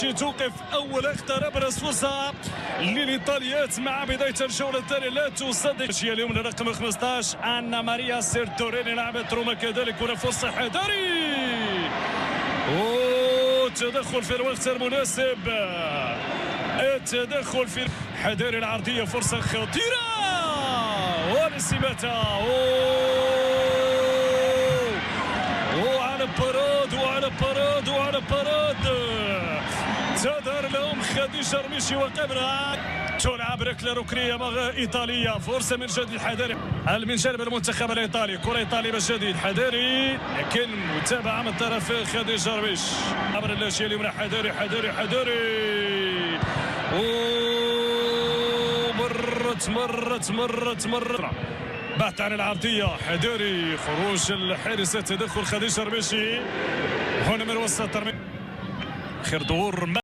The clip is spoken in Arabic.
توقف اول اقترب فرصه للايطاليات مع بدايه الجوله الثانيه. لا تصدق هي اليوم رقم 15 انا ماريا سيرتوريني لاعبة روما كذلك. هنا فرصه حذري تدخل في الوقت المناسب. التدخل في حذري العرضيه فرصه خطيره ونسيبتها وعلى باراد وعلى باراد تظهر لهم خديجه رميشي وقبلها تلعب ركله ركنيه ايطاليه. فرصه من جديد حذري من جانب المنتخب الايطالي. كره ايطاليه من جديد حذري لكن متابعه من طرف خديجه رميش. امر اللاشيه اليمنى حذري مرت بحث عن العرضيه حذري. خروج الحارسه تدخل خديجه رميشي هنا من وسط خير ظهور